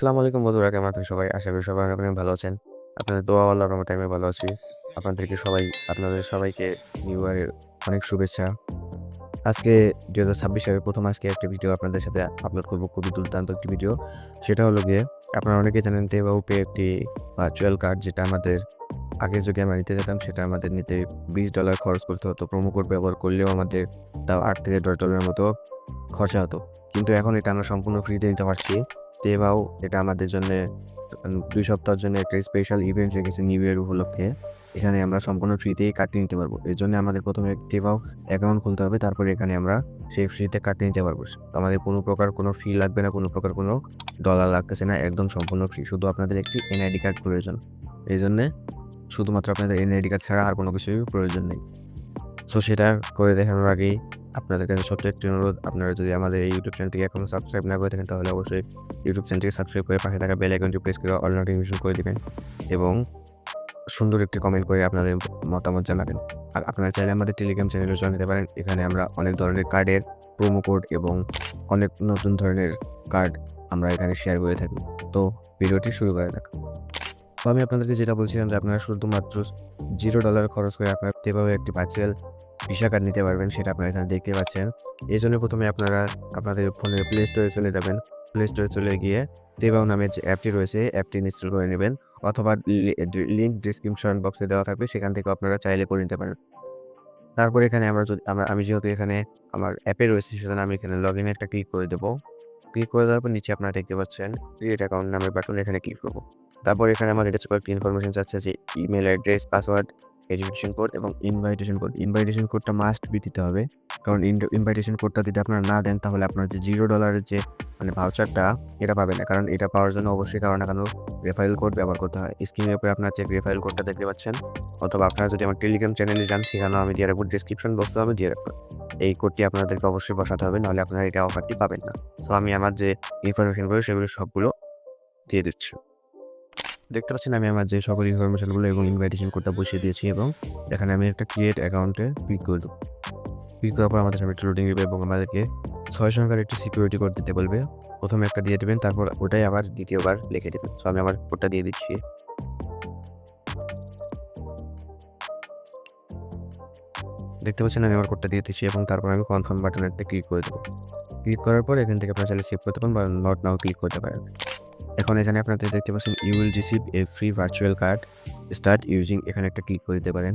আসসালামু আলাইকুম বন্ধুরা, কেমন আছেন সবাই? আশা করি সবাই অনেক অনেক ভালো আছেন। আপনাদের দোয়া ও আল্লাহর রহমতে আমি ভালো আছি। আপনাদের সবাইকে নিউ ইয়ারের অনেক শুভেচ্ছা। আজকে 2026 সালের প্রথম আজকে একটা ভিডিও আপনাদের সাথে আপলোড করব, খুবই দুর্দান্ত একটি ভিডিও। সেটা হলো গিয়ে, আপনারা অনেকেই জানেন টেবাউ পে একটি ভার্চুয়াল কার্ড, যেটা আমাদের আগে যদি আমরা নিতে যেতাম সেটা আমাদের নিতে $20 খরচ করতে হতো। প্রোমো কোড ব্যবহার করলেও আমাদের তাও $8 থেকে $10 মতো খরচা হতো। কিন্তু এখন এটা আমরা সম্পূর্ণ ফ্রিতে নিতে পারছি। টেবাউ এটা আমাদের জন্যে ২ সপ্তাহের জন্য একটা স্পেশাল ইভেন্ট রেখেছে নিউ ইয়ার উপলক্ষে। এখানে আমরা সম্পূর্ণ ফ্রিতেই কার্ডটি নিতে পারবো। এজন্য আমাদের প্রথমে টেবাউ অ্যাকাউন্ট খুলতে হবে। তারপরে এখানে আমরা সেই ফ্রিতে কার্ডটি নিতে পারবো। আমাদের কোনো প্রকার কোনো ফি লাগবে না, কোনো প্রকার কোনো ডলার লাগতেছে না। একদম সম্পূর্ণ ফ্রি। শুধু আপনাদের একটি এনআইডি কার্ড প্রয়োজন। এজন্যে শুধুমাত্র আপনাদের এনআইডি কার্ড ছাড়া আর কোনো কিছুই প্রয়োজন নেই। সো সেটা করে দেখানোর আগেই আপনাদের কাছে ছোট্ট একটি অনুরোধ, আপনারা যদি আমাদের এই ইউটিউব চ্যানেলটিকে এখনও সাবস্ক্রাইব না করে থাকেন তাহলে অবশ্যই ইউটিউব চ্যানেলটিকে সাবস্ক্রাইব করে পাশে থাকা বেল আইকনটি প্রেস করে অল নোটিফিকেশন করে দিবেন এবং সুন্দর একটি কমেন্ট করে আপনাদের মতামত জানাবেন। আর আপনারা চাইলে আমাদের টেলিগ্রাম চ্যানেলে জয়েন হতে পারেন। এখানে আমরা অনেক ধরনের কার্ডের প্রোমো কোড এবং অনেক নতুন ধরনের কার্ড আমরা এখানে শেয়ার করে থাকি। তো ভিডিওটি শুরু করা যাক। তো আমি আপনাদেরকে যেটা বলছিলাম যে আপনারা শুধুমাত্র $0 খরচ করে আপনারা যেভাবে একটি ভার্চুয়াল ভিসা কার্ড নিতে পারবেন সেটা আপনারা এখানে দেখতে পাচ্ছেন। এজন্য প্রথমে আপনারা আপনাদের ফোনের প্লে স্টোরে চলে যাবেন। প্লে স্টোরে চলে গিয়ে টেবাউ নামের যে অ্যাপটি রয়েছে অ্যাপটি ইনস্টল করে নেবেন, অথবা লিঙ্ক ডেসক্রিপশন বক্সে দেওয়া থাকবে, সেখান থেকে আপনারা চাইলে করে নিতে পারেন। তারপরে এখানে আমি যেহেতু এখানে আমার অ্যাপে রয়েছে সেজন্য আমি এখানে লগ ইনে একটা ক্লিক করে দেবো। ক্লিক করে দেওয়ার পর নিচে আপনারা দেখতে পাচ্ছেন ক্রিয়েট অ্যাকাউন্ট নামের বাটন, এখানে ক্লিক করবো। তারপর এখানে আমার কাছে কয়েকটি ইনফরমেশন চাচ্ছে, যে email address, password, verification code এবং ইনভাইটেশন কোড। ইনভাইটেশন কোডটা মাস্ট বি দিতে হবে, কারণ ইনভাইটেশন কোডটা যদি আপনারা না দেন তাহলে আপনার যে $0 যে ভাউচারটা এটা পাবেন না, কারণ এটা পাওয়ার জন্য অবশ্যই কারো না কারো রেফারেল কোড ব্যবহার করতে হয়। স্ক্রিনের উপরে আপনার যে রেফারেল কোডটা দেখতে পাচ্ছেন, অথবা আপনারা যদি আমার টেলিগ্রাম চ্যানেলে যান সেখানেও আমি দিয়ে রাখবো, ডিসক্রিপশন বক্সে আমি দিয়ে রাখবো। এই কোডটি আপনাদেরকে অবশ্যই বসাতে হবে, নাহলে আপনারা এটা অফারটি পাবেন না। সো আমি আমার যে ইনফরমেশনগুলো সেগুলো সবগুলো দিয়ে দিচ্ছি। দেখতে পাচ্ছেন আমি আমার যে সকল ইনফরমেশনগুলো এবং ইনভাইটেশন কোডটা বসিয়ে দিয়েছি এবং এখানে আমি একটা ক্রিয়েট অ্যাকাউন্টে ক্লিক করে দেবো। ক্লিক করার পর আমাদের সামনে একটা লোডিং নেবে এবং আমাদেরকে 6 সংখ্যার একটি সিকিউরিটি কোড দিতে বলবে। প্রথমে একটা দিয়ে দেবেন, তারপর ওটাই আবার দ্বিতীয়বার লিখে দেবেন। সো আমি আমার কোডটা দিয়ে দিচ্ছি। দেখতে পাচ্ছেন আমি আমার কোডটা দিয়ে দিচ্ছি এবং তারপর আমি কনফার্ম বাটনেতে ক্লিক করে দেবো। ক্লিক করার পর এখান থেকে আপনারা চাইলে সেভ করতে পারেন বা নট নাও ক্লিক করতে পারেন। এখন এখানে আপনাদের দেখতে পাচ্ছেন you will receive a free virtual card, start using, এখানে একটা ক্লিক করে দিতে পারেন।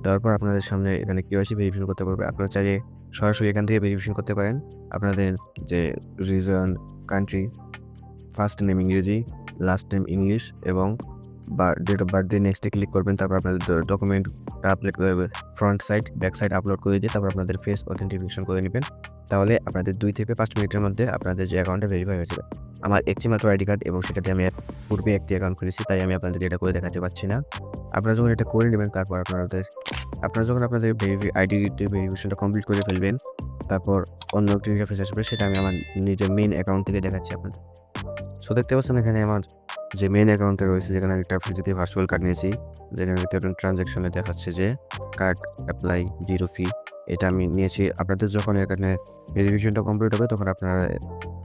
তারপর আপনাদের সামনে এখানে কেওয়াইসি ভেরিফিকেশন করতে পারবে। আপনারা চাইলে সরাসরি এখান থেকে ভেরিফিকেশন করতে পারেন। আপনাদের যে রিজন, কান্ট্রি, ফার্স্ট নেম ইংরেজি, লাস্ট নেম ইংলিশ এবং ডেট অফ বার্থডে, নেক্সটে ক্লিক করবেন। তারপর আপনাদের ডকুমেন্টটা আপলোড করে front side, back side upload করে দিয়ে তারপর আপনাদের ফেস অথেন্টিফিকেশন করে নেবেন। তাহলে আপনাদের 2 থেকে 5 মিনিটের মধ্যে আপনাদের যে অ্যাকাউন্টটা ভেরিফাই হয়ে যাবে। আমার একটি মাত্র আইডি কার্ড এবং সেটাতে আমি পূর্বে একটি অ্যাকাউন্ট খুলেছি, তাই আমি আপনাদের এটা করে দেখাতে পারছি না। আপনারা যখন এটা করে নেবেন তারপর আপনারা যখন আপনাদের আইডিটি ভেরিফিকেশনটা কমপ্লিট করে ফেলবেন, তারপর অন্য একটি ইন্টারফেস আসবে, সেটা আমি আমার নিজের মেইন অ্যাকাউন্ট থেকে দেখাচ্ছি আপনাদের। সো দেখতে পাচ্ছেন এখানে আমার যে মেইন অ্যাকাউন্টটা রয়েছে, যেখানে আমি একটা ফ্রিতে ভার্চুয়াল কার্ড নিয়েছি, যেখানে ট্রানজ্যাকশনে দেখাচ্ছে যে কার্ড অ্যাপ্লাই 0 ফি, এটা আমি নিয়েছি। আপনাদের যখন এখানে ভেরিফিকেশনটা কমপ্লিট হবে তখন আপনারা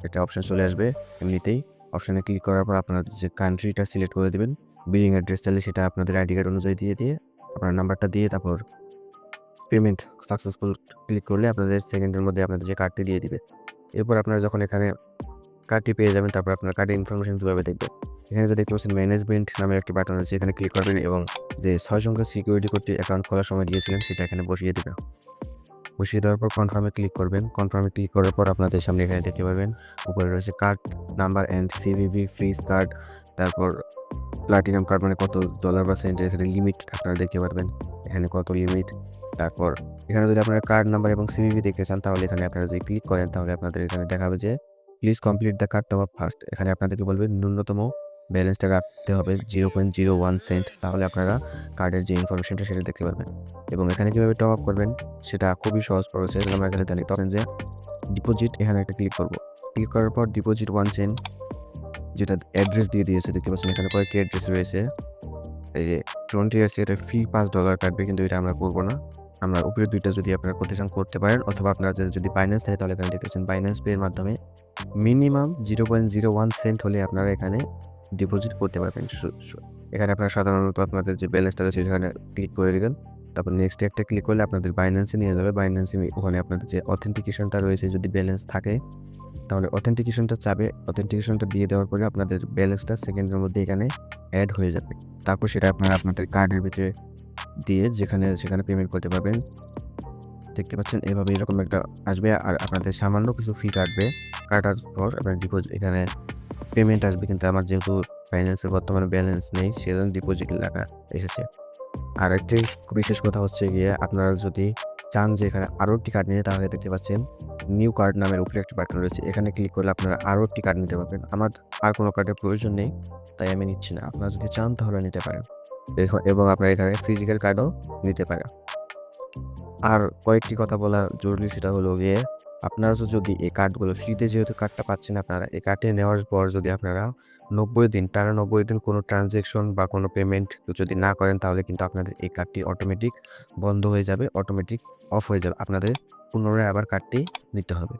একটা অপশন চলে আসবে এমনিতেই। অপশনে ক্লিক করার পর আপনাদের যে কান্ট্রিটা সিলেক্ট করে দেবেন, বিলিং অ্যাড্রেস চাইলে সেটা আপনাদের আইডি কার্ড অনুযায়ী দিয়ে আপনার নাম্বারটা দিয়ে তারপর পেমেন্ট সাকসেসফুল ক্লিক করলে আপনাদের সেকেন্ডের মধ্যে আপনাদের যে কার্ডটি দিয়ে দিবে। এরপর আপনারা যখন এখানে কার্ডটি পেয়ে যাবেন তারপর আপনার কার্ডের ইনফরমেশন কীভাবে দেখবেন, এখানে যে দেখতে পাচ্ছেন ম্যানেজমেন্ট নামের একটি বাটন আছে, এখানে ক্লিক করবেন এবং যে 6 সংখ্যার সিকিউরিটি কোডটি অ্যাকাউন্ট খোলার সময় দিয়েছিলেন সেটা এখানে বসিয়ে দেবেন। বসিয়ে দেওয়ার পর কনফার্মে ক্লিক করবেন। কনফার্মে ক্লিক করার পর আপনাদের সামনে এখানে দেখতে পাবেন উপরে রয়েছে card number and CVV fridge card, তারপর প্লাটিনাম কার্ড মানে কত ডলার বা সেন্ট, এখানে লিমিট আপনারা দেখতে পারবেন, এখানে কত লিমিট। তারপর এখানে যদি আপনারা কার্ড নাম্বার এবং সিভিভি দেখতে চান তাহলে এখানে আপনারা যদি ক্লিক করেন তাহলে আপনাদের এখানে দেখাবে যে please complete the card top up first. এখানে আপনাদেরকে বলবে ন্যূনতম ব্যালেন্সটা রাখতে হবে 0.01 সেন্ট, তাহলে আপনারা কার্ডের যে ইনফরমেশনটা সেটা দেখতে পারবেন। এবং এখানে কীভাবে টপ আপ করবেন সেটা খুবই সহজ প্রসেস। আমরা এখানে জানি তখন যে ডিপোজিট, এখানে একটা ক্লিক করব। ক্লিক করার পর ডিপোজিট 1 সেন্ট, যেটা অ্যাড্রেস দিয়ে দিয়েছে দেখতে পাচ্ছেন এখানে কয়েকটি অ্যাড্রেস রয়েছে। এই যে 20 আছে, এটা ফি $5 কাটবে, কিন্তু এটা আমরা করবো না। আমরা উপরে দুইটা যদি আপনারা করতে চান করতে পারেন, অথবা আপনারা যদি বাইন্যান্স থাকে তাহলে এখানে দেখতে পাচ্ছেন বাইন্যান্স পে এর মাধ্যমে মিনিমাম 0.01 সেন্ট হলে আপনারা এখানে ডিপোজিট করতে পারবেন। এখানে আপনারা সাধারণত আপনাদের যে ব্যালেন্সটা রয়েছে সেখানে ক্লিক করে দিবেন। তারপর নেক্সট একটা ক্লিক করলে আপনাদের বাইন্যান্সে নিয়ে যাবে। বাইন্যান্সে ওখানে আপনাদের যে অথেন্টিকেশনটা রয়েছে যদি ব্যালেন্স থাকে তাহলে অথেন্টিকেশনটা চাবে। অথেন্টিকেশনটা দিয়ে দেওয়ার পরে আপনাদের ব্যালেন্সটা সেকেন্ডের মধ্যে এখানে অ্যাড হয়ে যাবে। তারপর সেটা আপনারা আপনাদের কার্ডের ভিতরে দিয়ে সেখানে পেমেন্ট করতে পারবেন। দেখতে পাচ্ছেন এভাবে এরকম একটা আসবে আর আপনাদের সামান্য কিছু ফি কাটবে। কাটার পর আপনার ডিপোজিট এখানে পেমেন্ট আসবে। কিন্তু আমার যেহেতু ফাইন্যান্সের বর্তমানে ব্যালেন্স নেই সেজন্য ডিপোজিট লেখা এসেছে। আর একটি বিশেষ কথা হচ্ছে গিয়ে আপনারা যদি চান যে এখানে আরও একটি কার্ড নিতে তাহলে দেখতে পাচ্ছেন নিউ কার্ড নামের উপরে একটি বাটন রয়েছে। এখানে ক্লিক করলে আপনারা আরও একটি কার্ড নিতে পারবেন। আমার আর কোনো কার্ডের প্রয়োজন নেই, তাই আমি নিচ্ছি না। আপনারা যদি চান তাহলে নিতে পারেন এবং আপনারা এখানে ফিজিক্যাল কার্ডও নিতে পারেন। আর কয়েকটি কথা বলা জরুরি, সেটা হলো গিয়ে আপনারা যদি এই কার্ডগুলো ফ্রিতে যেহেতু কার্ডটা পাচ্ছেন আপনারা এই কার্ডে নেওয়ার পর যদি আপনারা 90 দিন কোনো ট্রানজ্যাকশন বা কোনো পেমেন্ট যদি না করেন তাহলে কিন্তু আপনাদের এই কার্ডটি অটোমেটিক বন্ধ হয়ে যাবে, অটোমেটিক অফ হয়ে যাবে। আপনাদের পুনরায় আবার কার্ডটি নিতে হবে।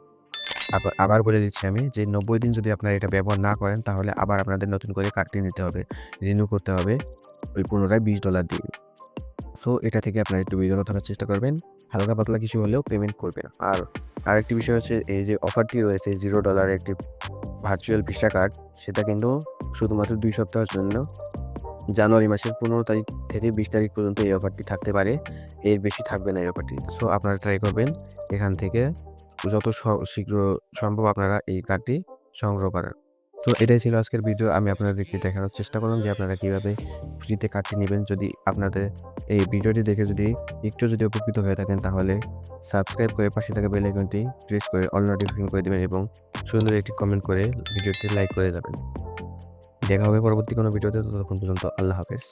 আবার বলে দিচ্ছি আমি যে 90 দিন যদি আপনারা এটা ব্যবহার না করেন তাহলে আবার আপনাদের নতুন করে কার্ডটি নিতে হবে, রিনিউ করতে হবে ওই পুনরায় $20 দিয়ে। সো এটা থেকে আপনারা একটু বিরত থাকার চেষ্টা করবেন। হালকা পাতলা কিছু হলেও পেমেন্ট করবেন। আর আরেকটি বিষয় হচ্ছে এই যে অফারটি রয়েছে $0 একটি ভার্চুয়াল ভিসা কার্ড, সেটা কিন্তু শুধুমাত্র 2 সপ্তাহের জন্য জানুয়ারি মাসের 15 তারিখ থেকে 20 তারিখ পর্যন্ত এই অফারটি থাকতে পারে। এর বেশি থাকবে না এই অফারটি। সো আপনারা ট্রাই করবেন এখান থেকে যত শীঘ্র সম্ভব আপনারা এই কার্ডটি সংগ্রহ করার। তো এটাই ছিল আজকের ভিডিও। আমি আপনাদেরকে দেখানোর চেষ্টা করলাম যে আপনারা কীভাবে ফ্রিতে কার্ডটি নেবেন। যদি আপনাদের এই ভিডিওটি দেখে একটু উপকৃত হয়ে থাকেন তাহলে সাবস্ক্রাইব করে পাশে থাকা বেল আইকনটি প্রেস করে অল নোটিফিকেশন করে দেবেন এবং সুন্দর একটি কমেন্ট করে ভিডিওটি লাইক করে যাবেন। দেখা হবে পরবর্তী কোনো ভিডিওতে। ততক্ষণ পর্যন্ত আল্লাহ হাফেজ।